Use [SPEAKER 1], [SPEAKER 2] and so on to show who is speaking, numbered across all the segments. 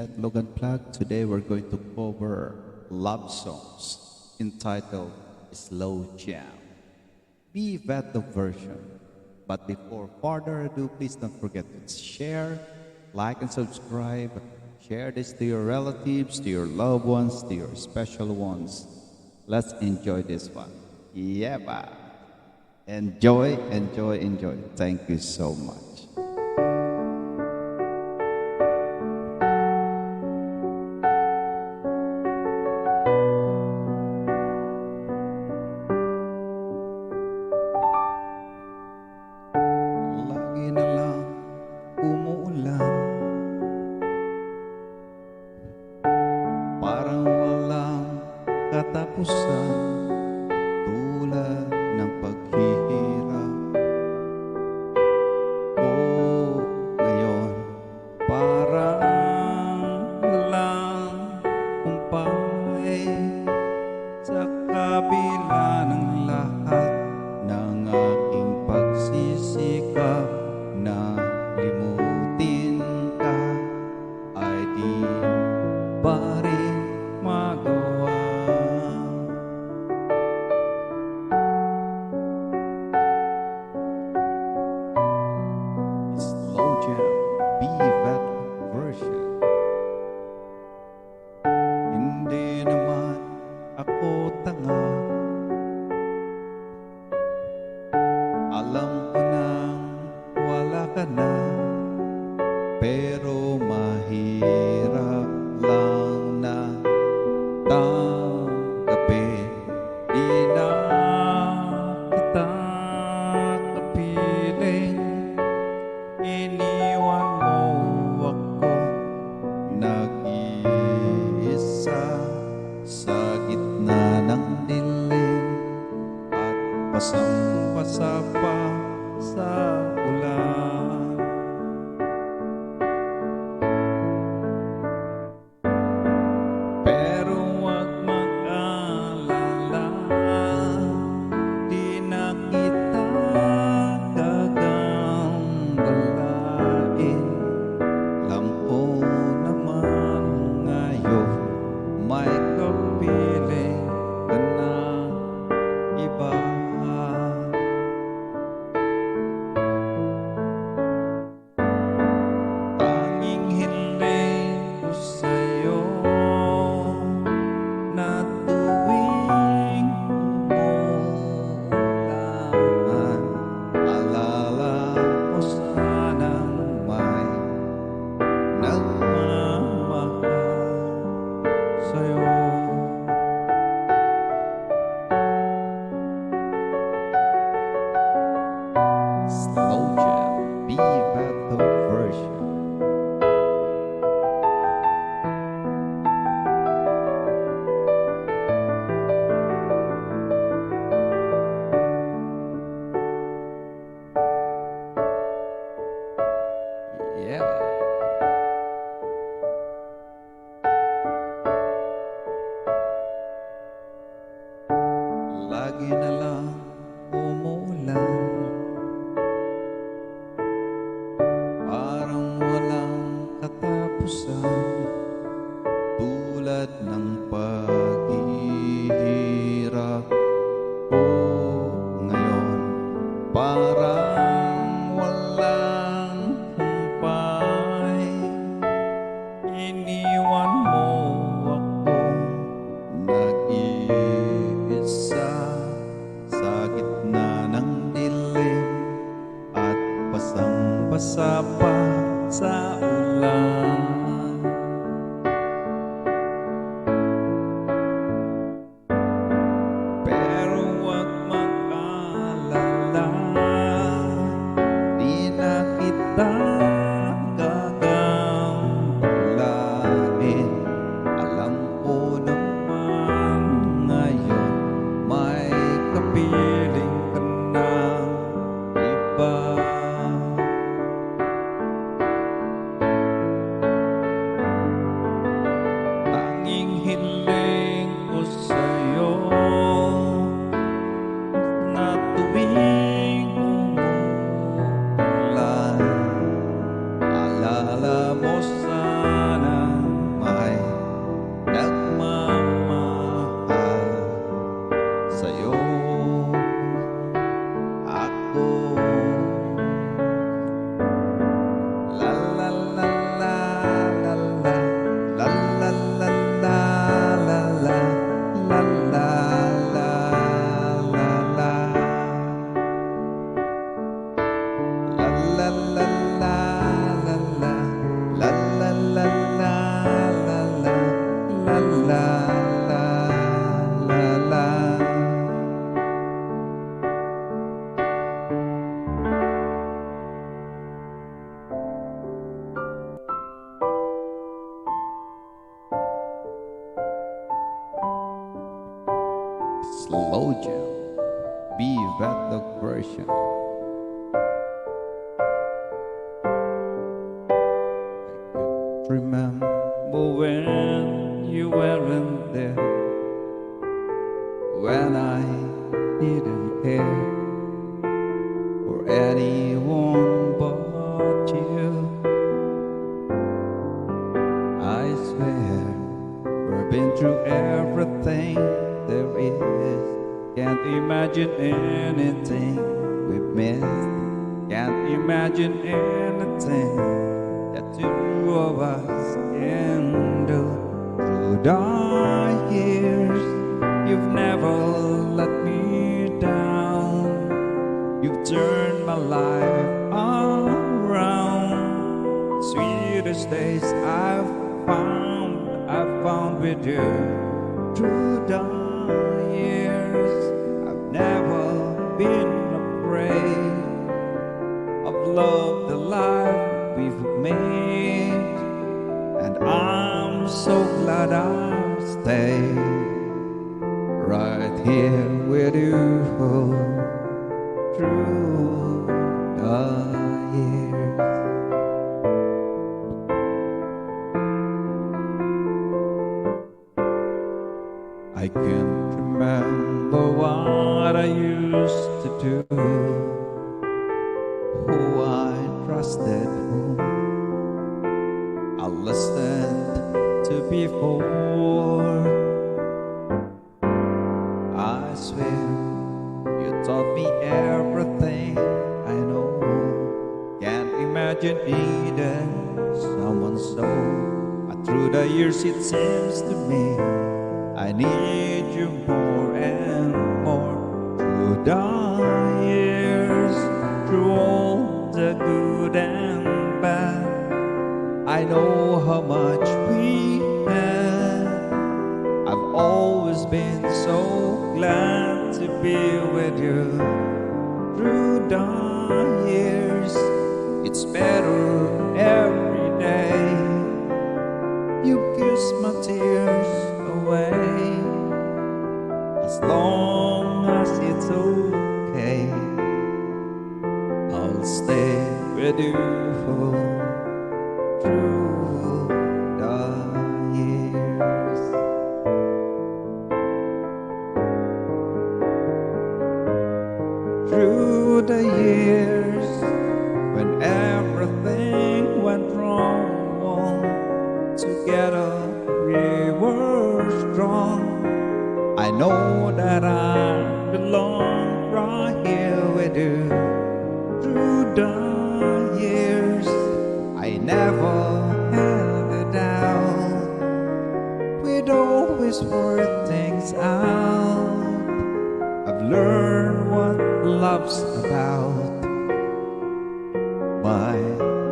[SPEAKER 1] Vet Logan Plug. Today we're going to cover love songs entitled Slow Jam. Be Vet the version. But before further ado, please don't forget to share, like, and subscribe. Share this to your relatives, to your loved ones, to your special ones. Let's enjoy this one. Yeah, bye. Enjoy, enjoy, enjoy. Thank you so much. Lagi na lang umuulan, parang walang katapusan, tulad ng paghihirap ko ngayon. Parang walang kumpay sa kabila ng lahat ng aking pagsisikap na limutin ka, ay di pa rin magawa. Slow Jam, Be Vet version. Hindi naman ako tanga, alam ko nang wala ka na, pero mahirap lang na tanggapin. Di na kita kapiling, iniwan mo ako nag-iisa sa gitna ng dilim, at pasang-pasa pa sa ulan. Pero huwag mag-alala, di na kita gagambalain. Alam ko naman ngayon may kapiling ka na iba. Tanging hiling ko sa'yo na tuwing umuulan, alala mo sanang may nagmamahal sa'yo. Slow Jam, Be Vet the version. Yeah. Lagi na lang umuulan, parang walang katapusan, tulad ng paghihirap ko ngayon. Parang walang kumpay, iniwan mo akong nag-iisa sa gitna ng dilim, at pasang-pasa pa sa ulan. Pero huwag mag-alala, di na kita gagambalain. Alam ko naman ngayon may kapiling ka na iba. Tanging hiling ko sa'yo na tuwing umuulan, alala mo sana Slow jam. Be that the version. Remember when you weren't there, when I didn't care for anyone but you. I swear we've been through everything there is. Can't imagine anything we've missed. Can't imagine anything that two of us can do. Through the years, you've never let me down. You've turned my life around. Sweetest days I've found with you. Through the years, I've never been afraid of love, the life we've made, and I'm so glad I'm staying right here with you through the years. I can't remember what I used to do, who I trusted, whom I listened to before. I swear you taught me everything I know. Can't imagine needing someone so. But through the years it seems to me I need you more and more. Through the years, through all the good and bad, I know how much we had. I've always been so glad to be with you. Through the years, it's better every day. You kiss my tears away. As long as it's okay, I'll stay with you through the years. Through the years, when everything went wrong, together we were strong. I know that I belong right here with you. Through the years, I never held it down. We'd always work things out. I've learned what love's about by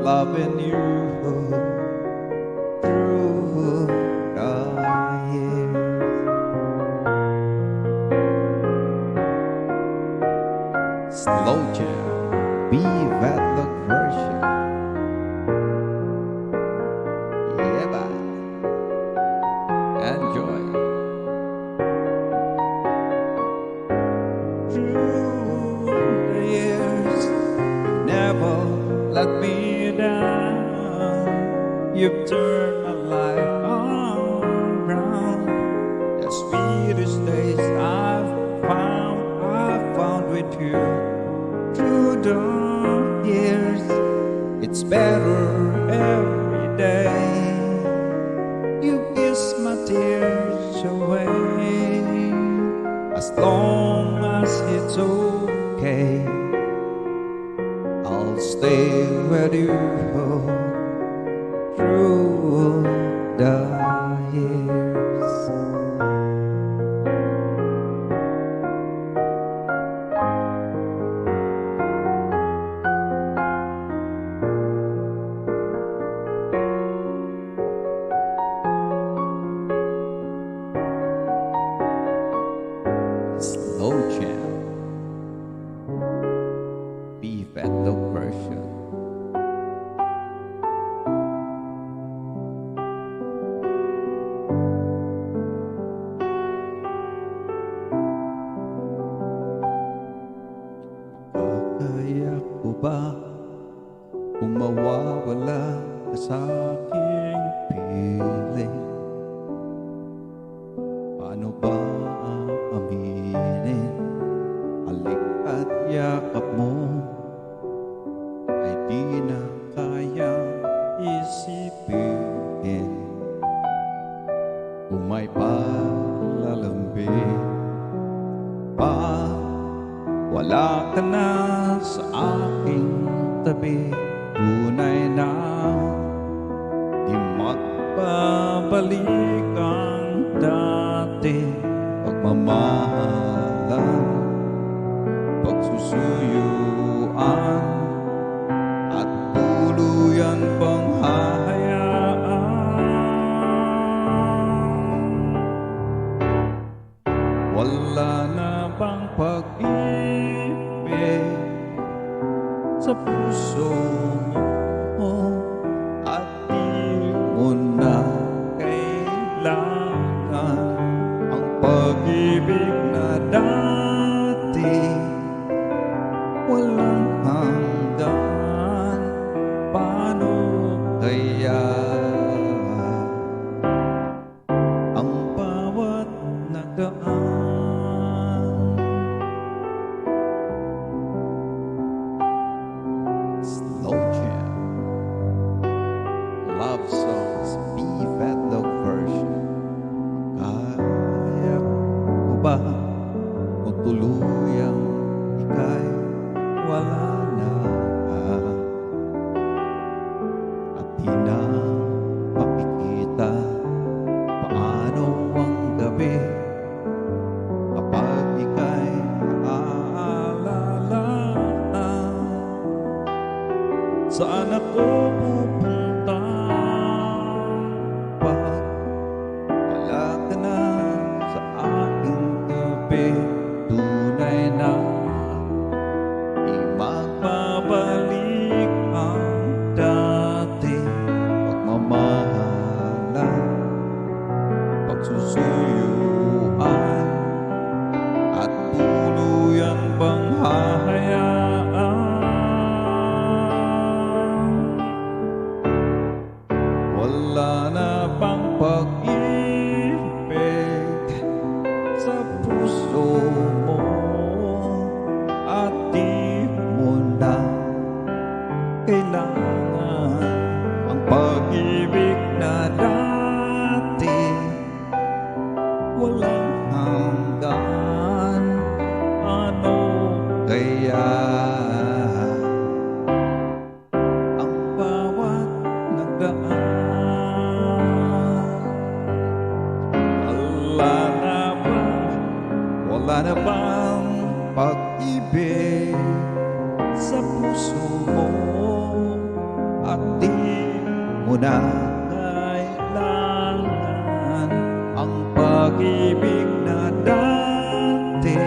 [SPEAKER 1] loving you through the years. Slow jam, be that the version. Yeah, bye. Enjoy. Through the years, you've never let me down. You've turned my life around. The sweetest days I've found with you. Through the years, it's better every day. You kiss my tears away. As long as it's okay, I'll stay with you through the years. Slow jam, be that the version. kung may palalambing pa, wala ka na sa aking tabi. Tunay na di magbabalik ang dati. Pagmamahalan, pagsusuyuan, at tuluyan bang hahayaan. Wala na bang pag-ibig sa puso mo, at di mo na kailangan ang pag-ibig na dati. Walang hanggan, paano kaya ang bawat nagaan? Slow Jam Love Songs B-Vedlog version. Kaya ko ba kung tuluyang ika'y wala na, at di na makikita paano ang gabi kapag ika'y naaalala? Saan ako pupunta pag wala ka na sa aking tabi? Tunay na di magbabalik ang dati. Pagmamahalan, pagsusuyuan, at tuluyan bang hahayaan. Wala na bang pag-ibig sa puso mo, at di mo na kailangan ang pag-ibig na dati. Walang hanggan, ano kaya ang bawat nagdaan? Wala na bang pag-ibig sa puso mo, at di mo na kailangan ang pag-ibig na dati.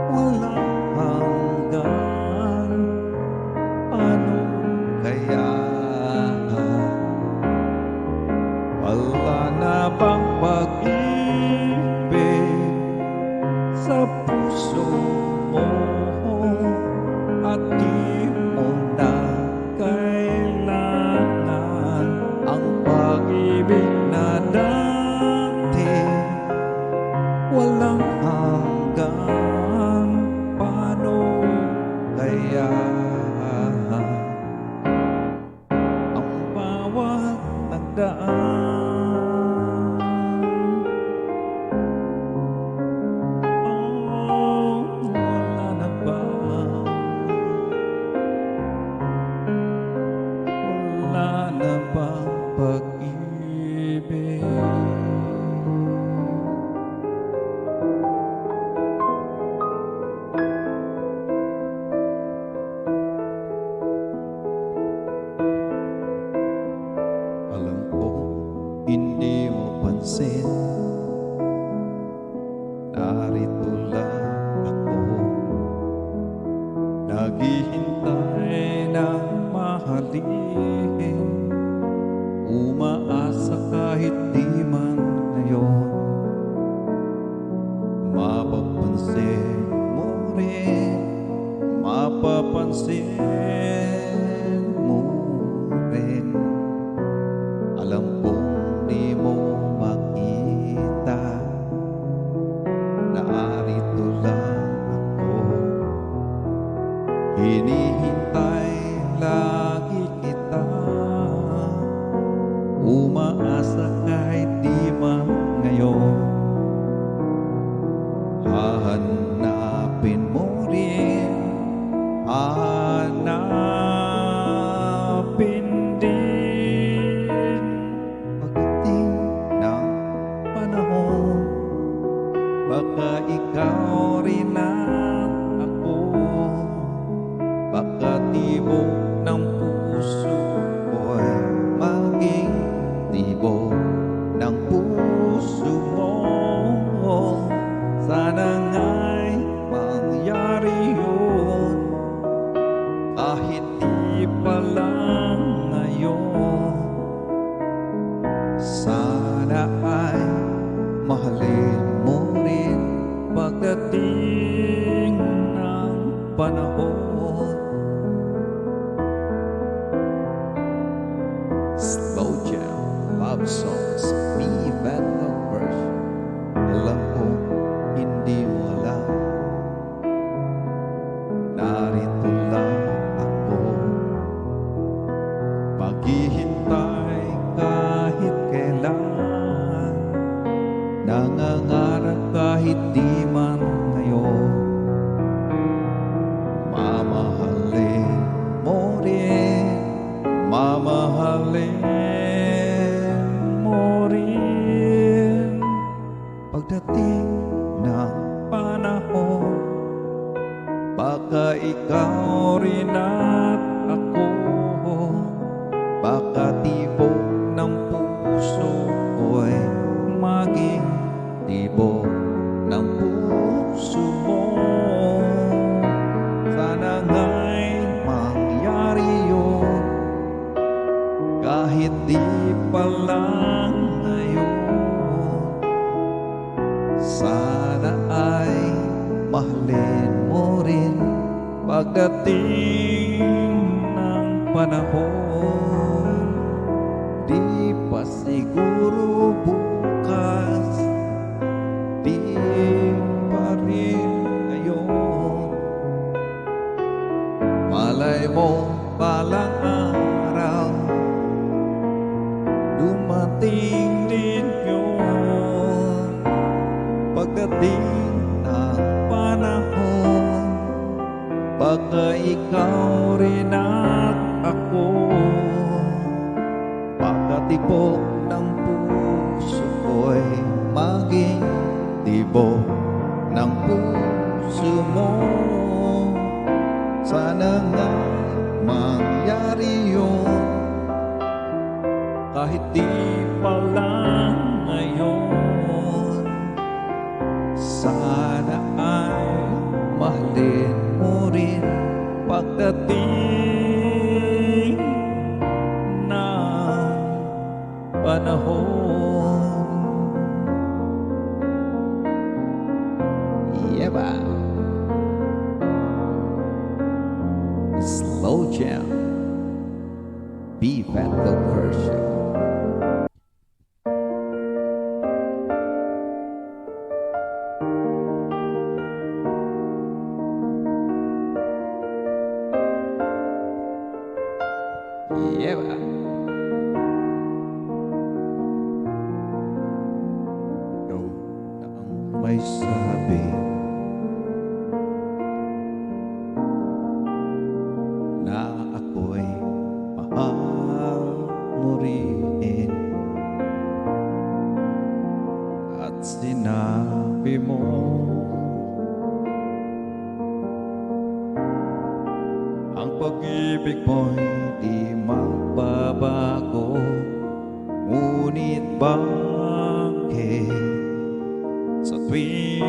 [SPEAKER 1] Walang hanggan, ano kaya? Wala na bang pag-ibig sa puso mo, at di mo na kailangan ang pag-ibig na dati. Walang hanggan, paano kaya ang bawat nagdaan? Wala na bang pag-ibig? Alam ko hindi mo pansin, narito lang ako, naghihintay ng mahalin, umaasa kahit di man ngayon. Mapapansin mo rin, mapapansin mo rin, alam kong di mo makita Baka ikaw rin at ako, baka tibok ng puso ko'y maging tibok ng puso mo. Sana nga'y mangyari yun, kahit di pa lang ngayon. Sana ay mahalin mo rin pagdating ng panahon. Slow jam, love songs, me that love version. Alam ko, hindi mo alam, narito lang ako, maghihintay kahit kailan, nangangarap kahit di man ngayon. Mamahalin mo rin, mamahalin mo rin pagdating ng panahon. Baka ikaw rin at ako, baka tibok ng puso ko'y maging tibok ng puso mo. Sana nga'y mangyari yun, kahit di pa lang ngayon. Sana ay mahalin mo rin pagdating ng panahon. Di pa siguro bukas, di pa rin ngayon. Malay mo balang araw, dumating din yun. Pagdating ng panahon, baka ikaw rin at ako, baka tibok ng puso ko'y maging tibok ng puso mo. Sana nga mangyari yun, kahit di pa lang ngayon. Sana ay mahalin mo rin pagdating ng panahon. Yeah, ba? Slow jam, be the version. Yeah, ba? Ikaw na ang may sabi na ako'y mahal mo rin, at sinabi mo ang pag-ibig mo'y di magbabago. Ngunit bakit sa tuwing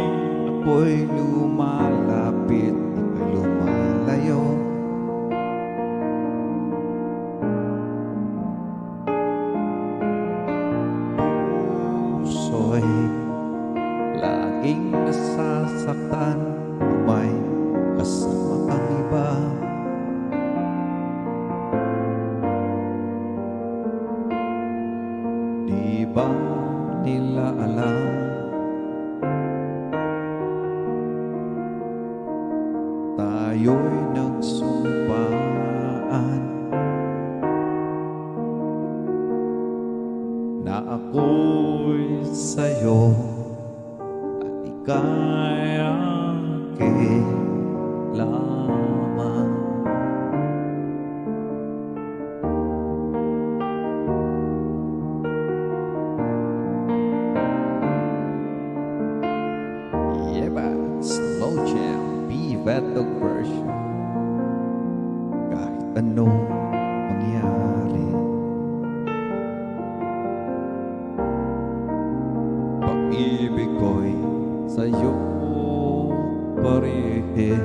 [SPEAKER 1] ako'y lumalapit, ika'y lumalayo? Puso'y laging nasasaktan, may kasama ang iba. Di ba nila alam, tayo'y nagsumpaan na ako'y sa'yo at ika'y akin lamang. Vetog version. Kahit anong mangyari, pag-ibig ko'y sa'yo pa rin.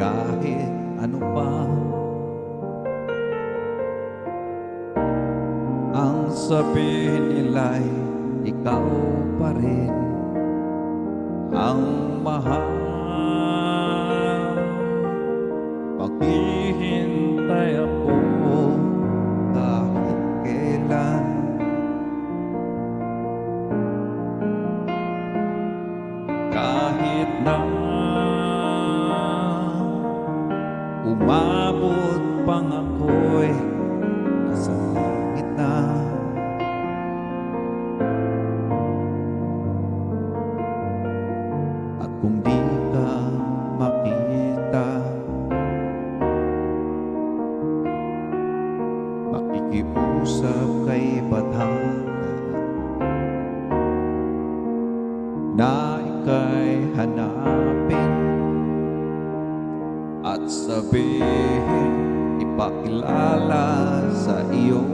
[SPEAKER 1] Kahit ano pa ang sabihin nila'y ikaw pa rin ang mahal. Maghihintay ako kahit kailan. Kahit na umabot pang ako'y nasa langit na. At kung di ka makita, makikiusap kay Bathala na ika'y hanapin at sabihin, ipakilala sa iyo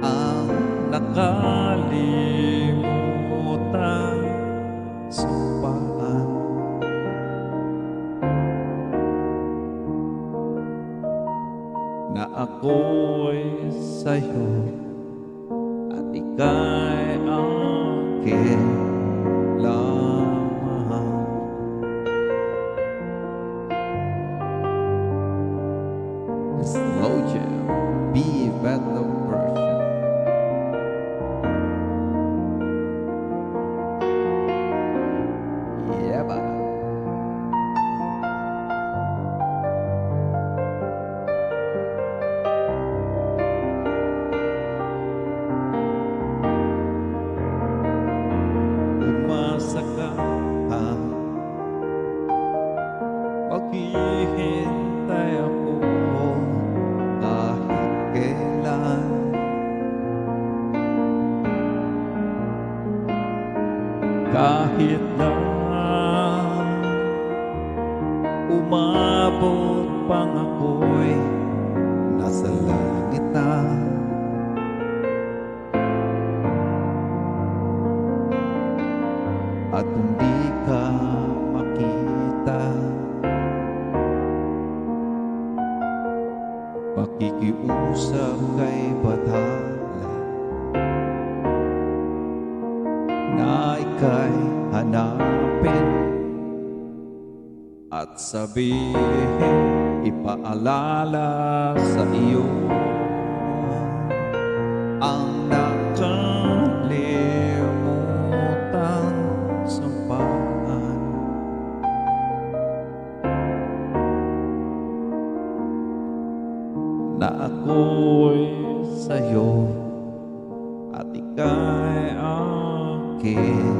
[SPEAKER 1] ang nakalimutan sumpaan. Na ako'y sa'yo at ika'y akin lamang. Slow jam, be Vetog version. Yeah, ba? Umasa ka, maghihintay ako kahit kailan. Kahit na umabot pang ako'y nasa langit na. At kung di ka makita, makikiusap kay Bathala na ika'y hanapin at sabihin, ipaalala sa iyo ang nakalimutan sumpaan. Na ako'y sa'yo at ika'y akin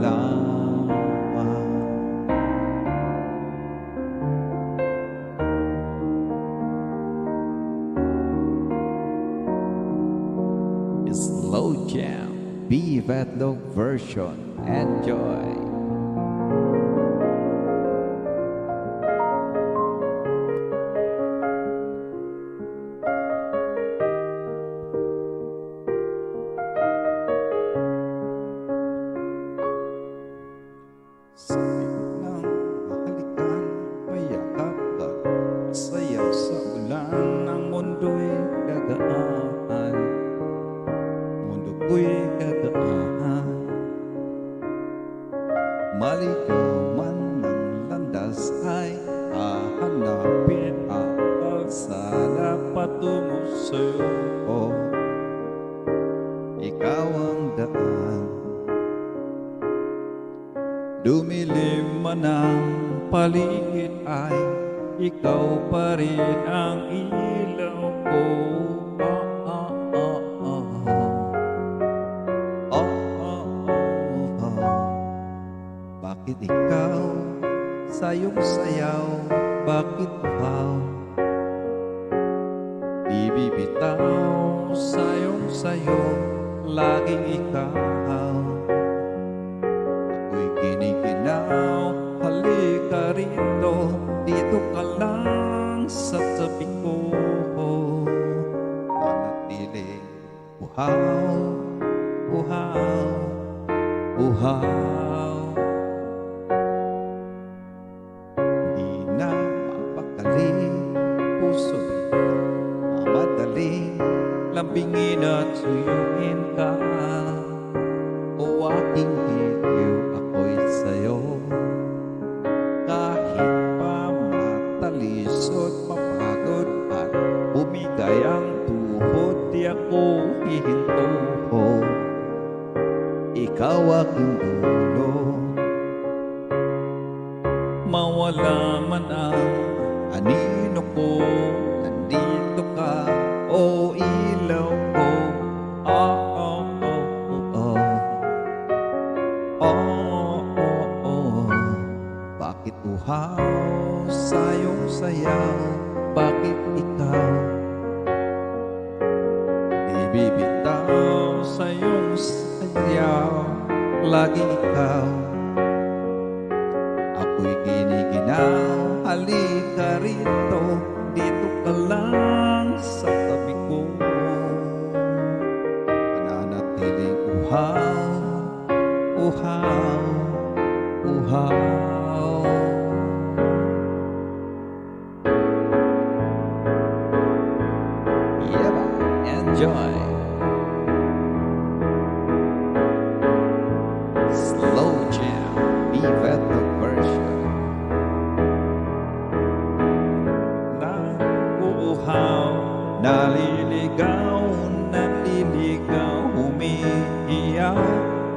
[SPEAKER 1] lamang. Slow jam, be Vetog version. Enjoy. Sabik ng mahalikan, mayakap at sayaw sa ulan. Ang mundo'y gagaan, mundo ko'y gagaan. Maligaw man ng landas ay hahanapin ang kalsada patungo sa'yo. Oh, ikaw ang daan. Dumilim man ang paligid ay ikaw pa rin ang ilaw ko. Bakit ikaw sa iyong sayaw, bakit uhaw? Di bibitaw sa iyong sayo, laging ikaw. uhaw, uhaw, uhaw. Di na mapakali, puso'y madaling lambingin at suyuin ka. O aking bitiw, ako'y sa'yo. Kahit pa matalisod, mapagod at bumigay ang tuhod, di ako hihinto. Ikaw aking dulo. Mawala man ang anino ko, nandito ka, o ilaw ko. Oh, oh, oh, oh, oh, oh, oh. Bakit uhaw sa iyong sayaw? Bakit ikaw di bibitaw sa iyong sayaw? Lagi ikaw, ako'y giniginaw. Halika rito, dito ka lang sa tabi ko. Mananatiling uhaw, uhaw, uhaw. Yeah, enjoy. Slow jam, Vivet the version. Nauuhaw, naliligaw, naliligaw, humihiyaw,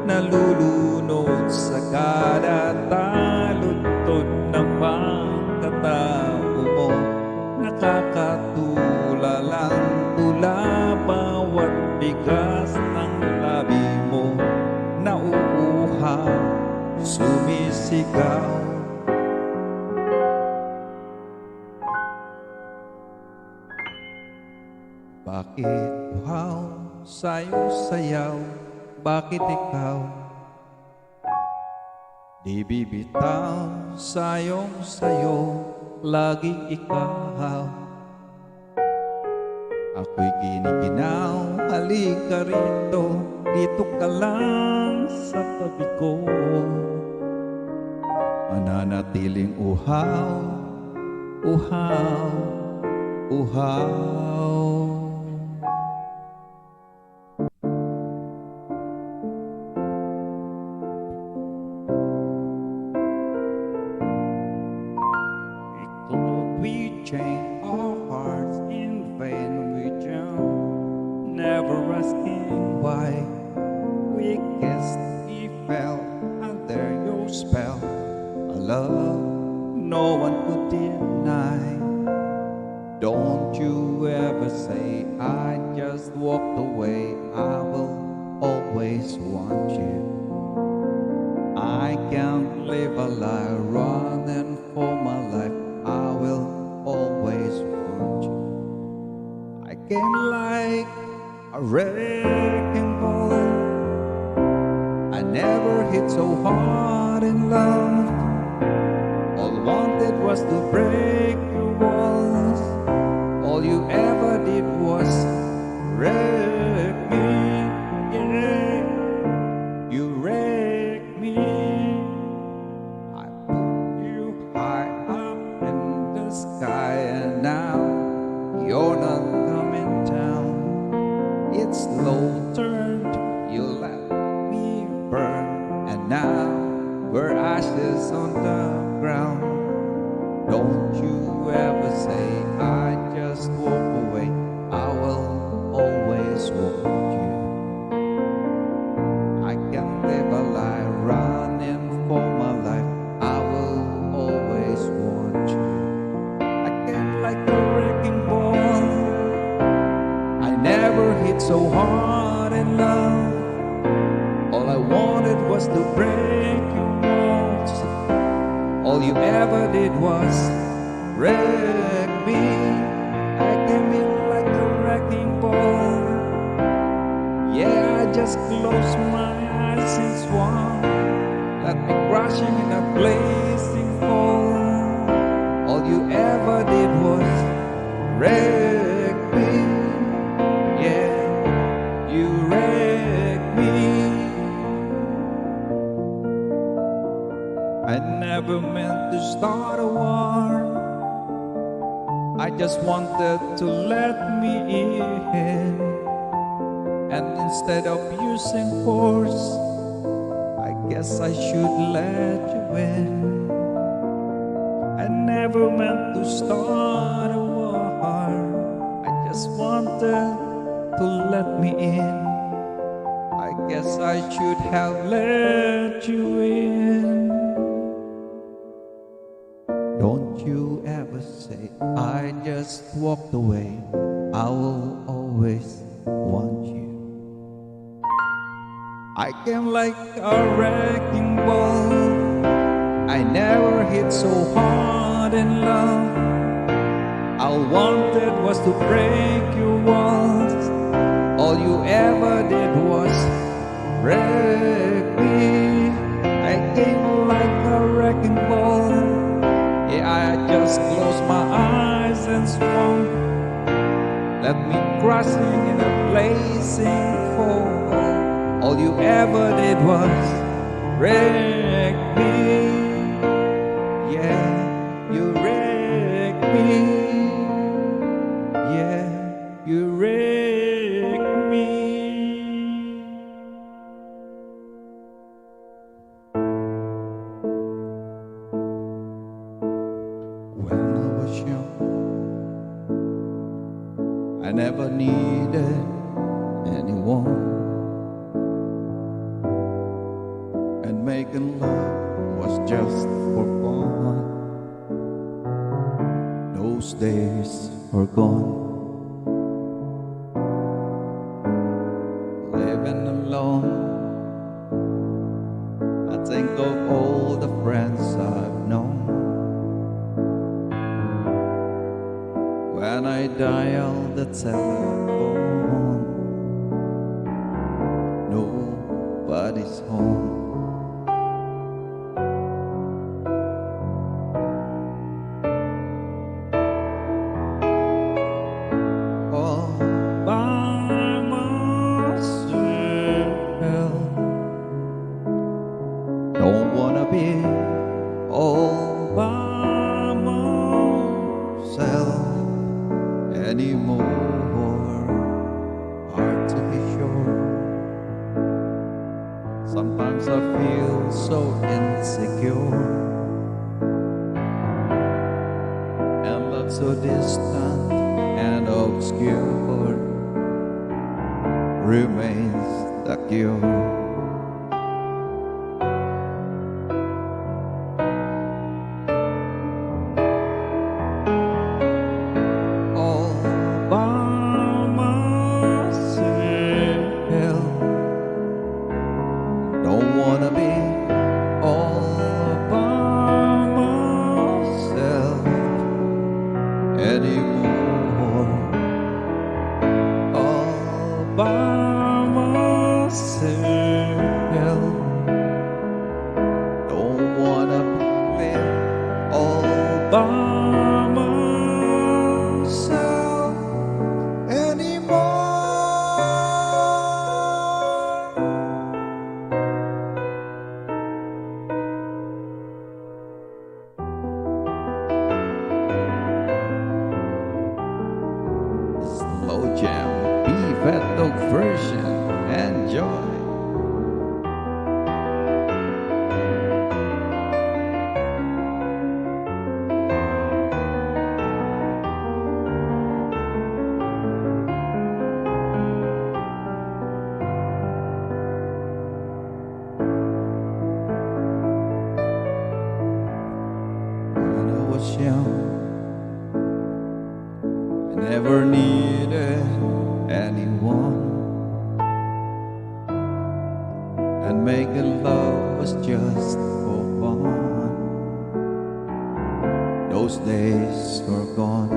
[SPEAKER 1] nalulunod sa kada talutod ng pagkatao mo. Nakakatulalang tula bawat bigas ng labi mo. Nauuhaw, sumisigaw. Bakit uhaw sa iyong sayaw? Bakit ikaw di bibitaw sa iyong sayo? Laging ikaw, ako'y giniginaw. Halika rito, dito ka lang sa tabi ko. Mananatiling uhaw, uhaw, uhaw. We chain our hearts in vain, we drown, never asking why. We kissed, we fell under your spell, a love no one could deny. Don't you ever say I just walked away, I will always want you. I can't live a life running for my life, I will always want you. I came like a wrecking ball, I never hit so hard in love. All wanted was to break your walls, all you ever did was wreck me. Yeah, you wrecked me. I put you high up in the sky, and now you're not coming down. It's slow turned, you let me burn, and now we're ashes on the ground. Don't you ever say I just walk away, I will always want you. I can live a life running for my life, I will always want you. I came like a wrecking ball, I never hit so hard in love. All I wanted was to break your walls, all you ever did was wreck me. I came in like a wrecking ball, yeah, I just closed my eyes and swung, let me crashing in a blazing fall. All you ever did was wreck me, yeah, you just wanted to let me in, and instead of using force, I guess I should let you in. I never meant to start a war, I just wanted to let me in. I guess I should have let you in. Don't you ever say I just walked away. I will always want you. I came like a wrecking ball. I never hit so hard in love. All I wanted was to break your walls. All you ever did was break me. I came like a wrecking ball. Yeah, I just closed my eyes and swung. Let me crashing in a blazing fall. All you ever did was wreck me. Yeah, you wrecked me. Yeah, you wrecked me. When I was young, I never needed anyone, and making love was just for fun. Those days are gone. Living alone, I think of all the friends I've known. When I dial the telephone, nobody's home. All by myself, don't wanna be all by myself anymore. Hard to be sure. Sometimes I feel so insecure, and love so distant and obscure remains the cure. Don't wanna be all by myself anymore. All by myself. Don't wanna live all by myself anymore. Slow Jam, B-Fat Dog version. Enjoy. When I was young, I never needed anyone, and making love was just for fun. Those days are gone.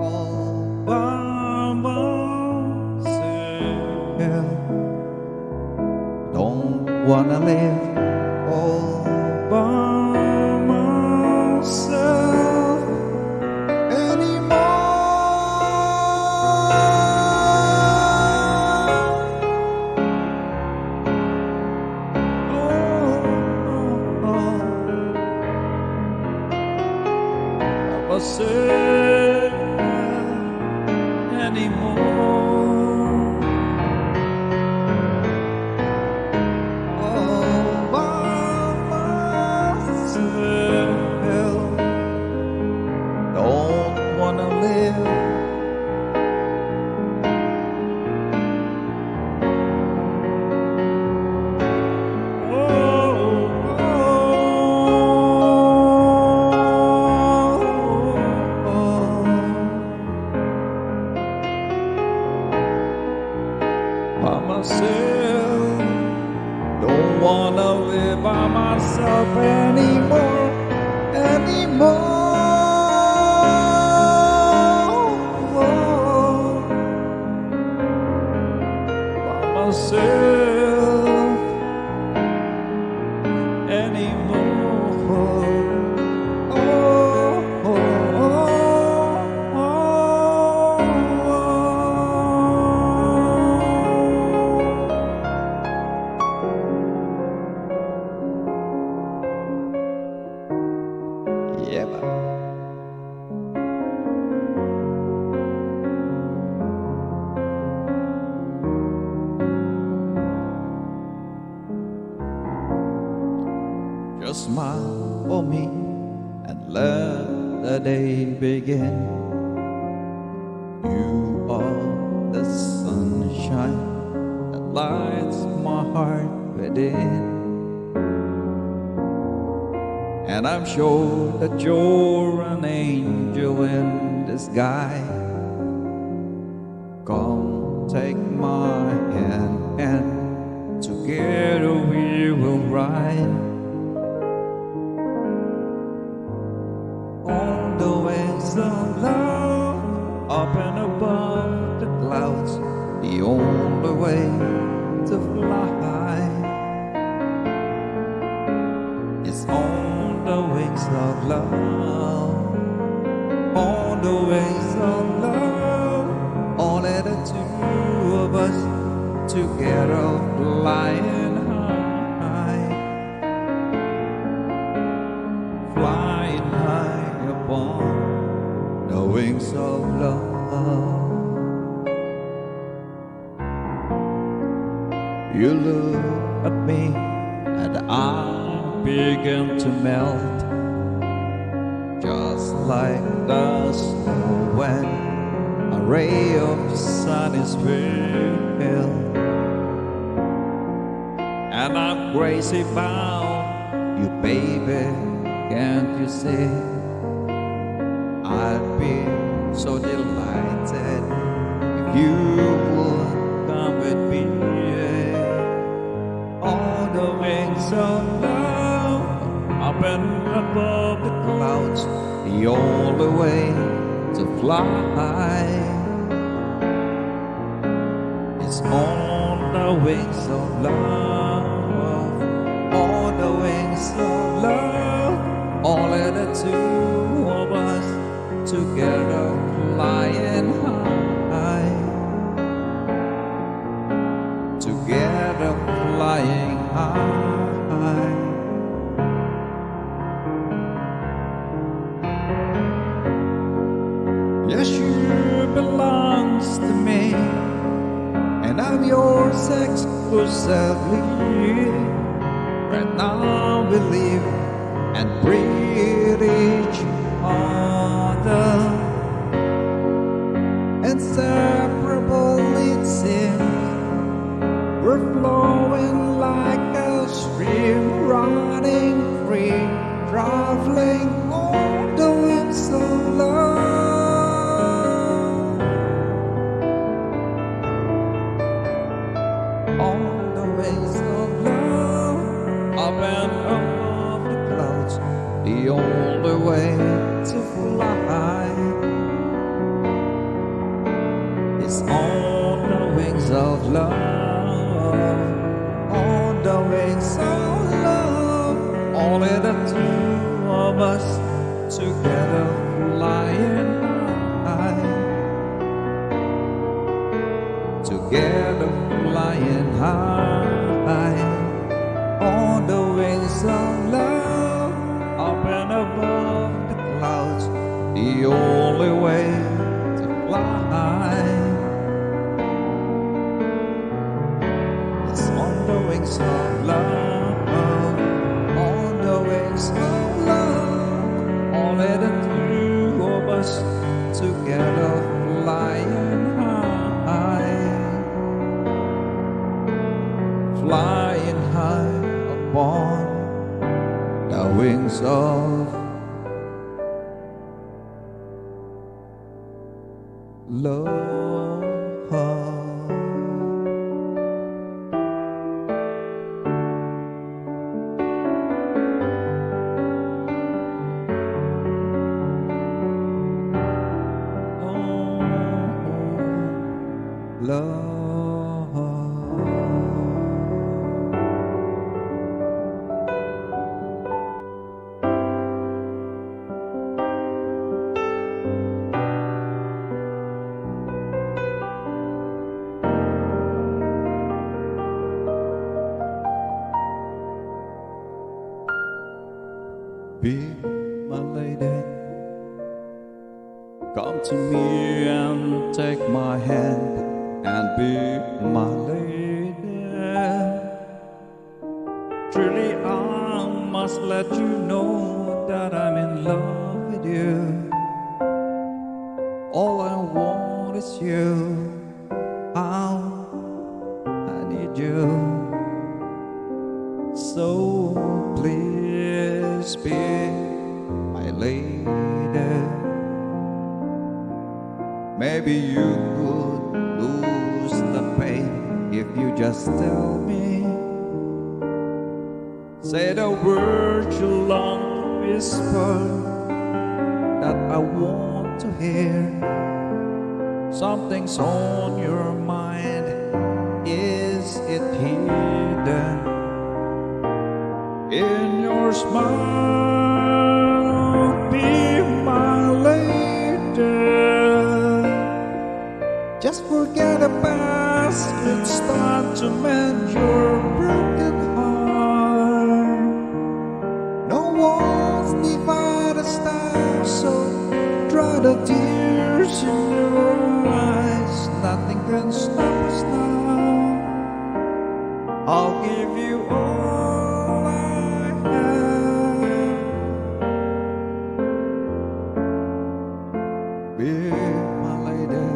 [SPEAKER 1] All by myself. Don't wanna live all by myself anymore. myself anymore. All by myself, don't wanna live. By myself, don't wanna live by myself anymore, by myself anymore. Yeah, man. Just smile for me and let the day begin. You are the sunshine that lights my heart within. And I'm sure that you're an angel in disguise. Come take my hand and together we will ride on the wings of love, up and above the clouds, the only way to fly is on the wings of love, on the wings of love. Only the two of us together flying high, flying high upon the wings of love. You look at me and I begin to melt, just like the snow when a ray of the sun is filled. And I'm crazy about you, baby, can't you see? I'd be so delighted if you would come with me on the wings of love, up and above the clouds, the only way to fly is on the wings of love, on the wings of love. Only the two of us together flying high, together flying high. Yes, you belongs to me, and I'm yours exclusively. Right now we live and breathe each other, inseparable it seems. We're flowing like a stream, running free, traveling on the wings of love. On the wings of love, up and above the clouds, the only way to fly is on the wings of love, on the wings of love. Only the two of us together flying high, together flying high, on the wings of love, up and above the clouds, the so long, only the two of us together flying high upon the wings of love. Be my lady, come to me and take my hand and be my lady. Truly I must let you know that I'm in love with you. All I want is you. I need you. So please be my lady. Maybe you could lose the pain if you just tell me. Say the words you long to whisper that I want to hear. Something's on your mind, is it hidden in your smile? Be my lady. Just forget the past, it's time to mend your broken heart. No walls divide us now, so dry the tears in your eyes. Nothing can stop us now. I'll give you all I have. Be my lady.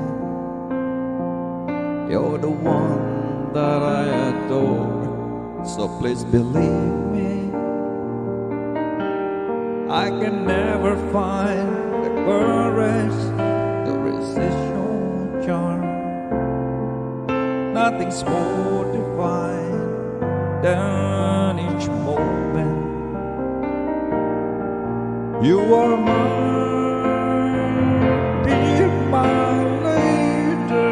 [SPEAKER 1] You're the one that I adore, so please believe me. I can never find the courage to resist your charm. Nothing's more divine than each moment. You are mine, be my lady.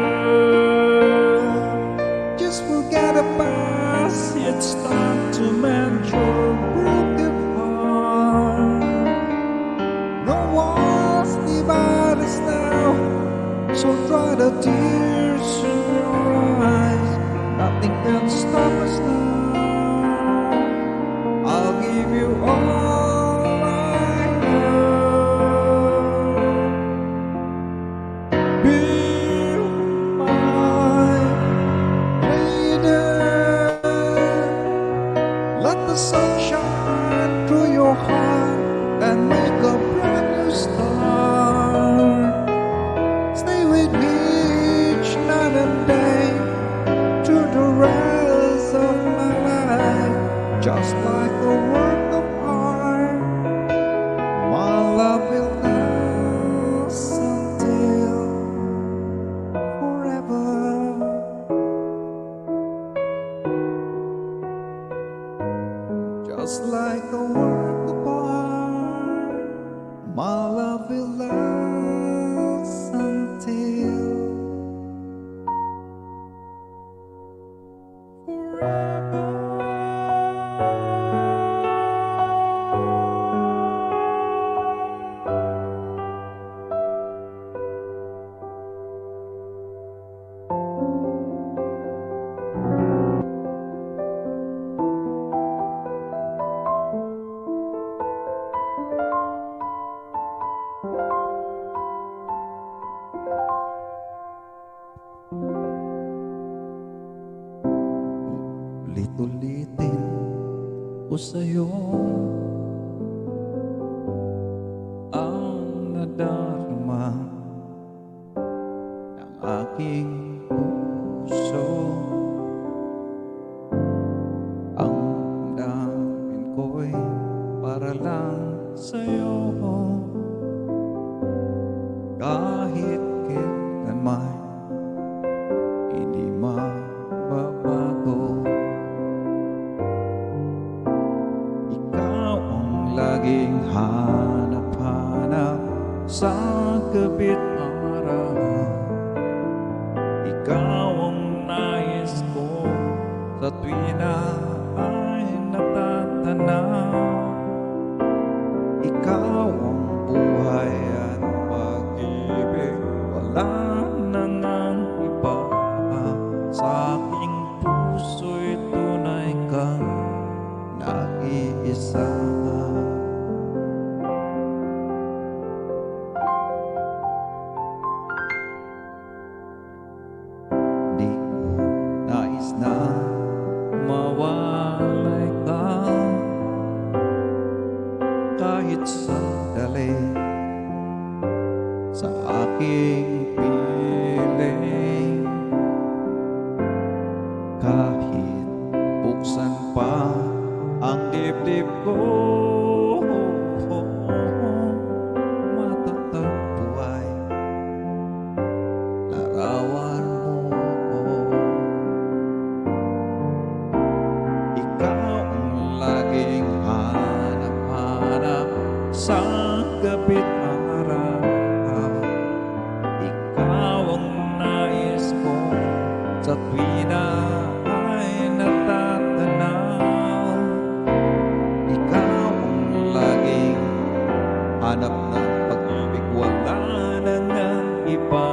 [SPEAKER 1] Just forget the past, it's time to mend your broken heart. No walls divide us now, so dry the tears in your eyes. Nothing can stop us now. I'll give you all I have. Be my lady. Let the sun shine through your heart and make a brand new start. Stay with me each night and day through the rest of my life, just like a work of art. My love will last until forever. Just like a work of art, my love will last until forever. lang sa'yo. Kahit kailanman hindi mababago. Ikaw ang laging hanap-hanap sa gabit araw. Ikaw ang nais ko sa tuwing na ay natatanaw. Ikaw ang buhay at pag-ibig, wala nang ang iba. Sa aking puso'y tunay kang nag-iisa. Di ko nais na mawalay ka kahit sandali sa aking piling. Kahit buksan pa ang dibdib ko, matatagpo ay larawan mo. Ikaw ang laging hanap-hanap sa gabit araw. Ikaw ang nais ko sa tuwing na ay natatanaw. Ikaw ang laging hanap ng pag-ibig, wala nang ang iba.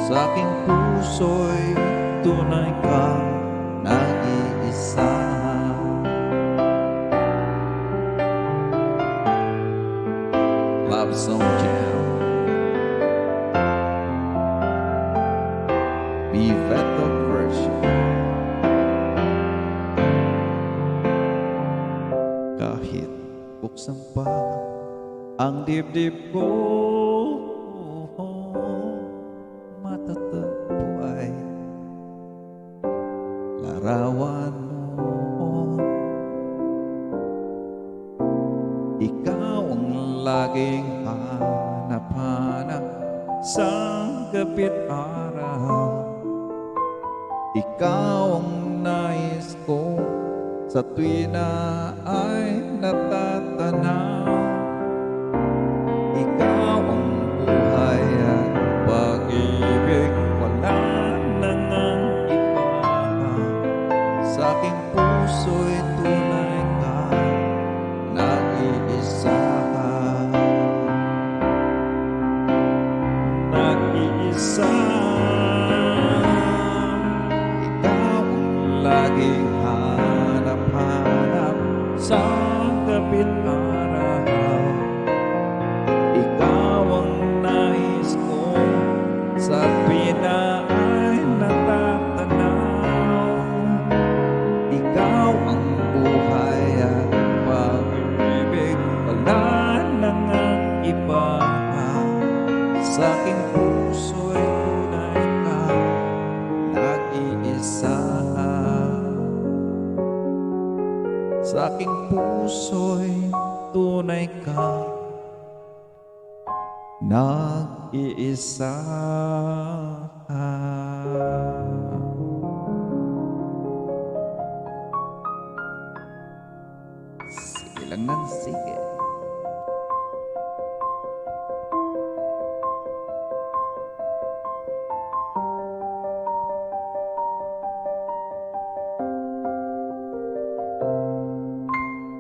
[SPEAKER 1] Sa aking puso'y tunay kang nag-iisa. Love Song Jam. Be Beto version. Kahit buksan pa ang dibdib ko, matatagpo ay larawan mo. Ikaw ang laging hanap-hanap sa gabit araw. Ikaw ang nais ko sa tuwing na ay natatanaw. Ikaw ang buhay at pag-ibig, wala nang ang iba. Sa aking puso'y tunay ka nag-iisa. Nag-iisa. Laging hanap-hanap sa gabit araw. Ikaw ang nais ko sa tuwing na ay natatanaw. Ikaw ang buhay at pag-ibig, wala nang ang iba. Sa aking puso'y tunay ka nag-iisa. Sa aking puso'y tunay ka nag-iisa. Sige lang ng sige.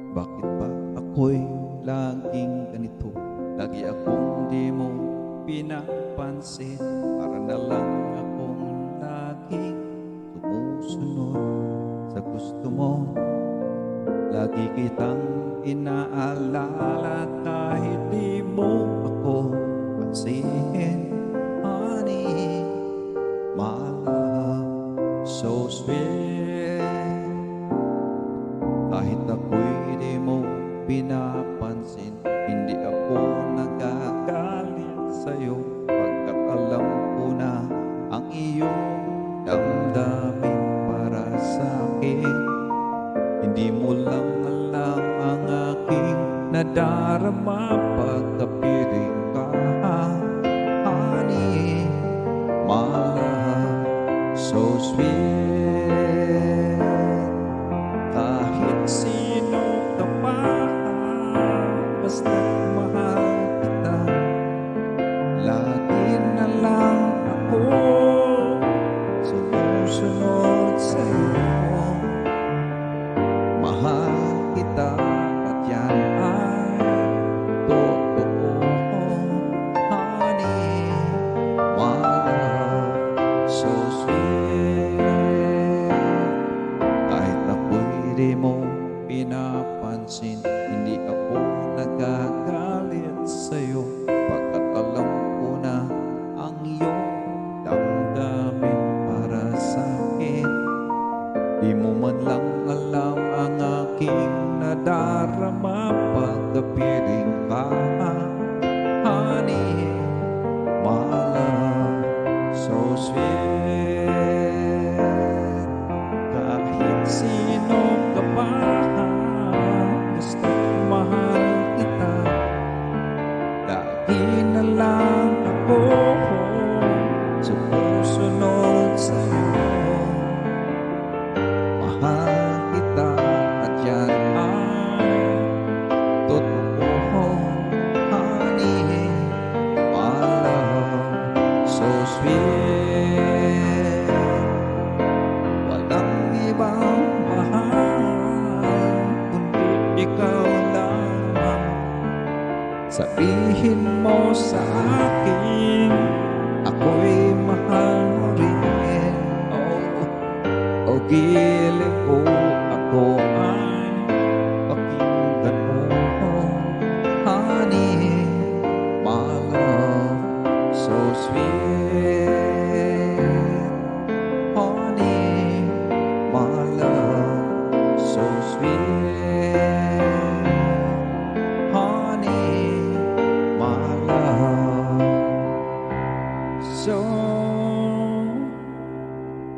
[SPEAKER 1] Bakit ba ako'y laging ganito? Lagi akong di mo pinapansin. Para na lang akong laging sumusunod sa gusto mo. Lagi kitang inaalala kahit di mo ako pansin. Honey, my love, so sweet. Kahit ako'y di mo pinapansin, hindi ako nagagalit sa'yo, pagkat alam ko na ang iyong damdamin para sa'kin. Hindi mo lang alam ang aking nadarama pagkapiling ka, honey, my love, so sweet. Kahit sino ka pa, basta't mahal kita, lagi na lang ako sumusunod sa'yo. Mahal kita at yan ay totoo, honey, my love, so sweet. Kahit ako'y di mo pinapansin, hindi ako nagagalit sa'yo, pagkat alam ko na ang iyong damdamin para sa'kin. Di mo man lang alam ang aking nadarama pagkapiling ka, honey, my love, so sweet. Kahit sino ka pa, basta't mahal kita, lagi na lang ako sumusunod sa'yo. Mahal kita at yan ay totoo, honey, my love, so sweet. Walang ibang mahal kundi ikaw lamang. Sabihin mo sa akin, ako'y mahal mo rin. O gilid ko, ako ay pakinggan mo, honey, my love, so sweet. Honey, my love, so sweet. Honey, my love, so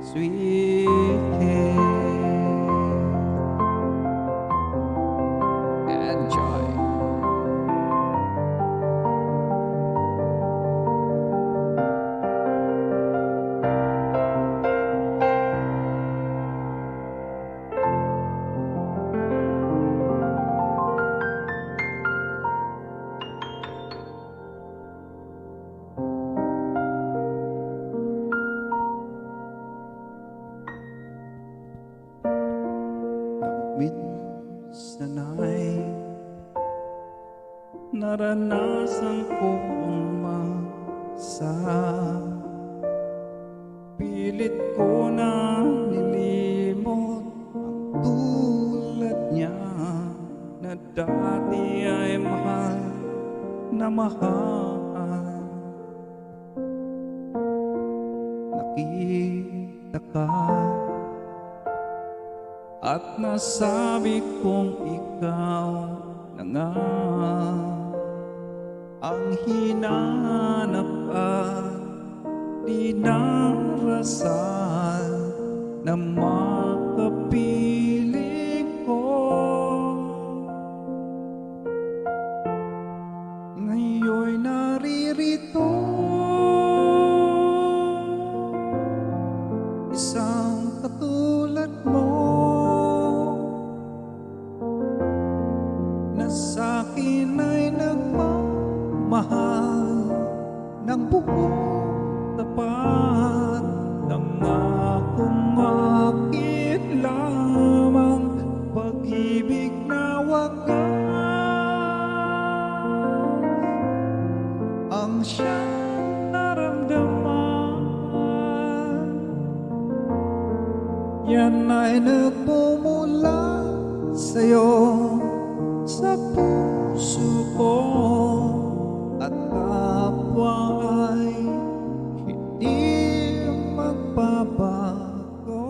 [SPEAKER 1] sweet. Enjoy. Minsan ay naranasan kong magsa, pilit ko na nilimot ang tulad niya, na dati ay mahal na mahal. Nakita ka at nasabi kong ikaw na nga ang hinanap at dinarasal na makapiling ko. Ngayon'y naririto, isang katulad mo, sa'kin ay nagmamahal ng buong tapat, nangakong akit lamang pag-ibig na wagas ang siyang naramdaman. Yan ay nagmumula sa'yo, sa puso ko, at kapwa ay hindi magbabago.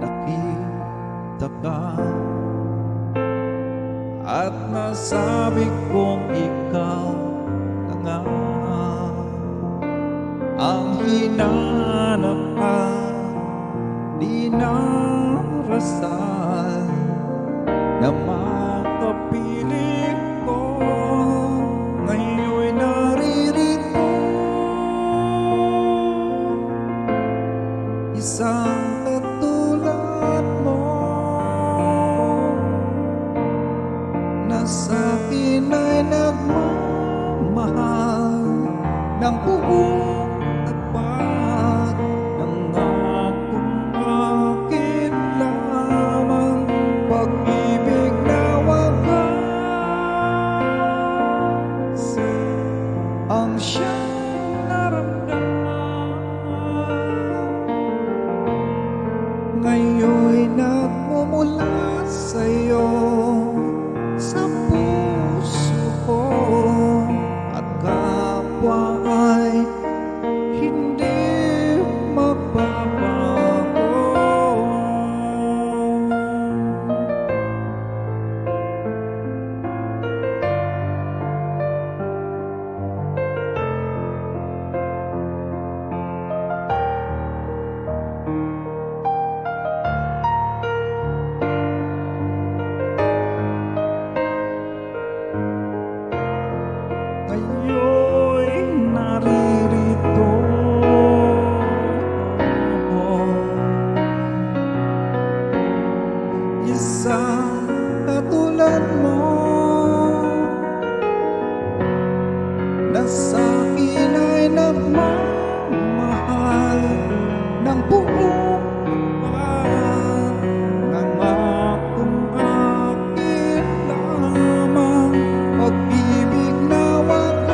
[SPEAKER 1] Nakita ka at nasabi kong ikaw hinanap at dinarasal na makapiling ko, ngayon'y naririto. Isang katulad mo na sa'kin ay nagmamahal ng buong tapat, nangakong akin lamang pag-ibig na wagas ang siyang naramdaman. Ngayon'y nagmumula sa'yo sa puso ko, at kapwa ay hindi magbabago. Ngayon'y naririto ako, isang katulad mo na sa'kin ay nagmamahal ng buong tapat, nangakong akin lamang pag-ibig na wagas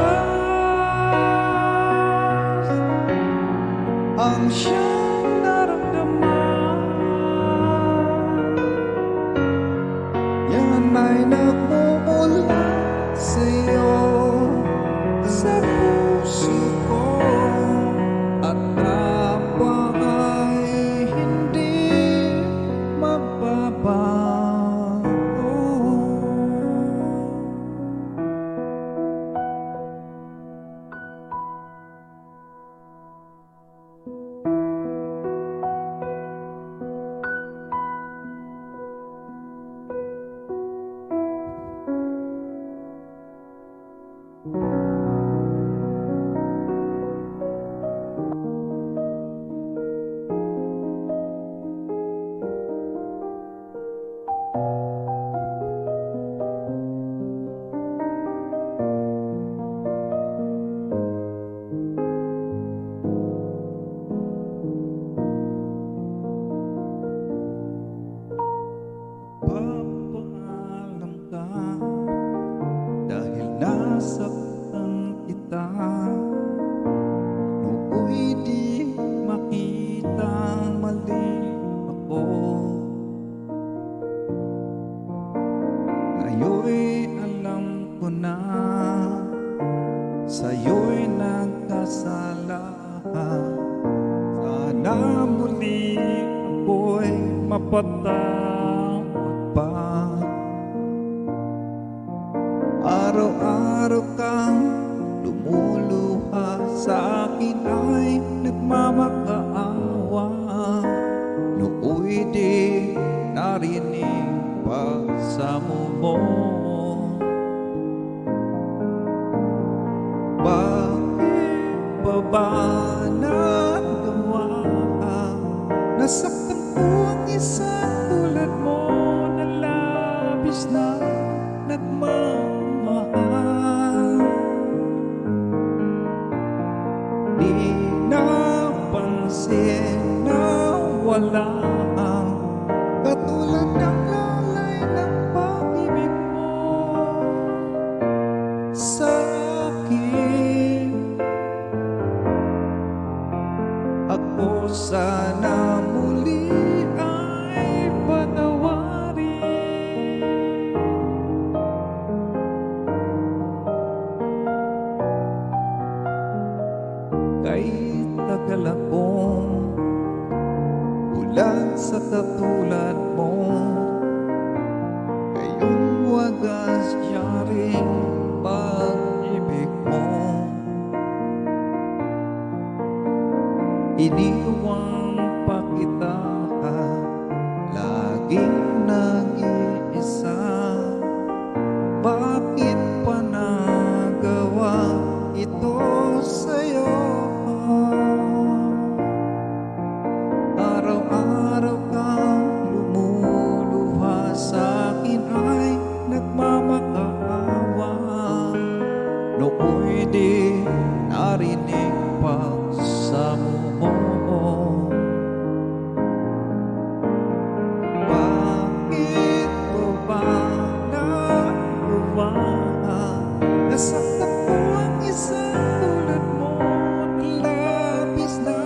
[SPEAKER 1] ang siyang naramdaman. Yan ay nagmumula sa'yo sa puso ko, at kapwa ay hindi magbabago. Papaalam ka dahil nasaktan kita, nooy di makitang mali ako. Ngayon'y alam ko na sa'yo'y nagkasala. Sana muli ako'y mapatawad pa. Araw-araw kang lumuluha, sa akin ay nagmamakaawa. Nooy di narinig pagsamo mo. Bakit pa ba nagawa? Nasaktan ko ang isang tulad mo na labis na nagmamahal. Di napansin na wala ang katulad ng lalay ng pag-ibig mo sa akin. Ako sana muli ay patawarin. Kay tagal akong bulag sa katulad mo, ngayong wagas yaring pag-ibig mo. Nooy di narinig pa sa mo. Bakit pa ba nagawa? Nasaktan ko ang isang tulad mo na labis na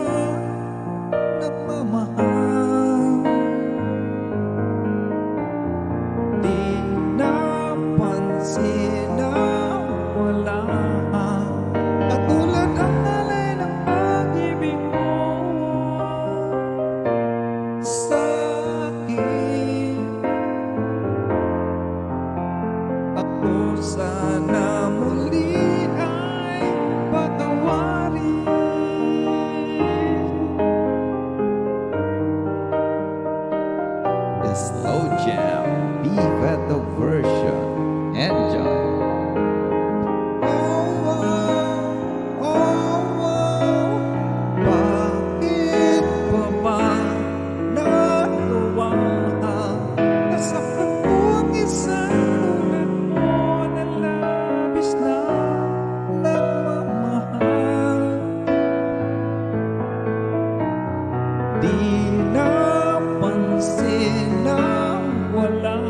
[SPEAKER 1] nagmamahal. Di napansin na wala katulad ang alay ng pag-ibig mo sa akin. Ako sana muli ay patawarin. The Slow Jam, Be Better version. Enjoy. Bakit pa ba nagawa? Nasaktan ko ang isang tulad mo na labis na nagmamahal. Di napansin na wala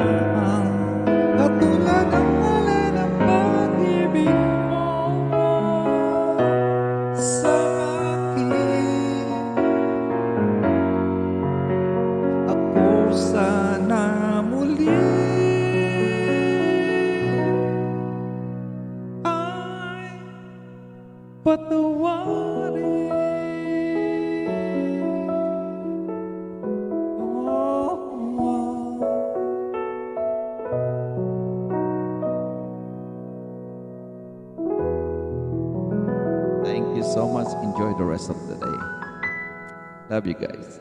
[SPEAKER 1] katulad ang alay ng pag-ibig mo sa akin. Ako sana muli ay patawarin. Thank you so much. Enjoy the rest of the day. Love you guys.